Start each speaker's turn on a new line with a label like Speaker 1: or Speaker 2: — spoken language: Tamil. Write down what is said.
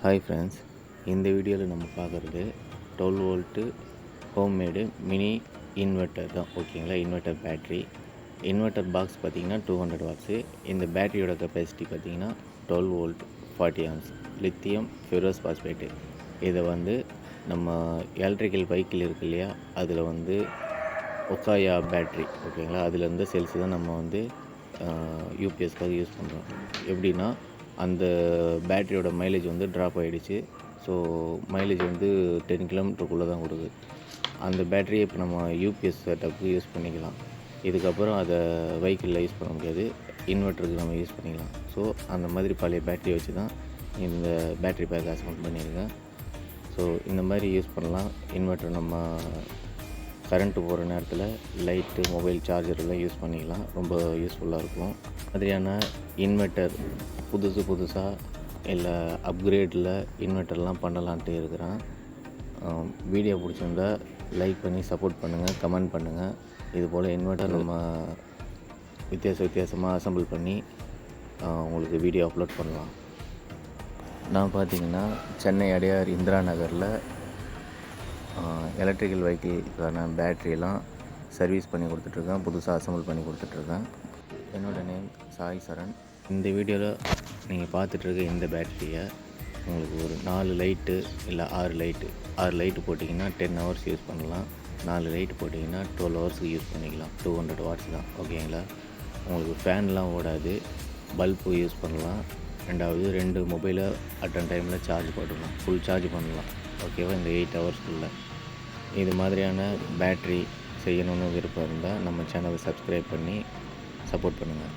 Speaker 1: ஹாய் ஃப்ரெண்ட்ஸ், இந்த வீடியோவில் நம்ம பார்க்குறது 12 வோல்ட்டு ஹோம்மேடு மினி இன்வெர்ட்டர் தான். ஓகேங்களா, இன்வெர்ட்டர் பேட்ரி. இன்வெர்ட்டர் பாக்ஸ் பார்த்திங்கன்னா 200 வாட்ஸு. இந்த பேட்டரியோட கெப்பாசிட்டி பார்த்திங்கன்னா 12 volt 40 amps lithium ferrous phosphate. இதை நம்ம எலக்ட்ரிக்கல் வெஹிக்கிள் இருக்கு இல்லையா, அதில் ஒக்காயா பேட்ரி, ஓகேங்களா, அதில் இருந்த செல்ஸ் தான் நம்ம யூபிஎஸ்க்காக யூஸ் பண்ணுறோம். எப்படின்னா, அந்த பேட்டரியோட மைலேஜ் ட்ராப் ஆகிடுச்சு. ஸோ மைலேஜ் 10 கிலோமீட்டருக்குள்ளே தான் கொடுக்குது. அந்த பேட்டரியை இப்போ நம்ம யூபிஎஸ் செட்டப்புக்கு யூஸ் பண்ணிக்கலாம். இதுக்கப்புறம் அதை வெஹிக்கிளில் யூஸ் பண்ண முடியாது, இன்வெர்ட்டருக்கு நம்ம யூஸ் பண்ணிக்கலாம். ஸோ அந்த மாதிரி பழைய பேட்டரி வச்சு தான் இந்த பேட்டரி பேக் அசம்பிள் பண்ணியிருக்கேன். ஸோ இந்த மாதிரி யூஸ் பண்ணலாம். இன்வெர்ட்டர் நம்ம கரண்ட்டு போகிற நேரத்தில் லைட்டு, மொபைல் சார்ஜரெல்லாம் யூஸ் பண்ணிக்கலாம். ரொம்ப யூஸ்ஃபுல்லாக இருக்கும். மாதிரியான இன்வெர்ட்டர் புதுசாக இல்லை அப்கிரேடில் இன்வெர்ட்டர்லாம் பண்ணலான்ட்டு இருக்கிறேன். வீடியோ பிடிச்சிருந்தா லைக் பண்ணி சப்போர்ட் பண்ணுங்கள், கமெண்ட் பண்ணுங்கள். இதுபோல் இன்வெர்ட்டர் நம்ம வித்தியாசமாக அசம்பிள் பண்ணி உங்களுக்கு வீடியோ அப்லோட் பண்ணலாம். நான் பார்த்திங்கன்னா சென்னை அடையார் இந்திரா நகரில் எலக்ட்ரிக்கல் வெஹிக்கிளுக்கான பேட்ரியெல்லாம் சர்வீஸ் பண்ணி கொடுத்துட்ருக்கேன், புதுசாக அசம்பிள் பண்ணி கொடுத்துட்ருக்கேன். என்னோடய நேம் சாய் சரண். இந்த வீடியோவில் நீங்கள் பார்த்துட்ருக்க இந்த பேட்டரியை உங்களுக்கு ஒரு 4 லைட்டு இல்லை 6 லைட்டு போட்டிங்கன்னா 10 ஹவர்ஸ் யூஸ் பண்ணலாம். 4 லைட்டு போட்டிங்கன்னா 12 ஹவர்ஸுக்கு யூஸ் பண்ணிக்கலாம். 200 வாட்ஸ் தான், ஓகேங்களா. உங்களுக்கு ஃபேன்லாம் ஓடாது, பல்பு யூஸ் பண்ணலாம். ரெண்டாவது 2 மொபைலை அட்டன் டைமில் சார்ஜ் போட்டுக்கலாம், ஃபுல் சார்ஜ் பண்ணலாம், ஓகேவா, இந்த 8 ஹவர்ஸ்க்குள்ளே. இது மாதிரியான பேட்ரி செய்யணுன்னு விருப்பம் இருந்தால் நம்ம சேனலை சப்ஸ்கிரைப் பண்ணி சப்போர்ட் பண்ணுங்கள்.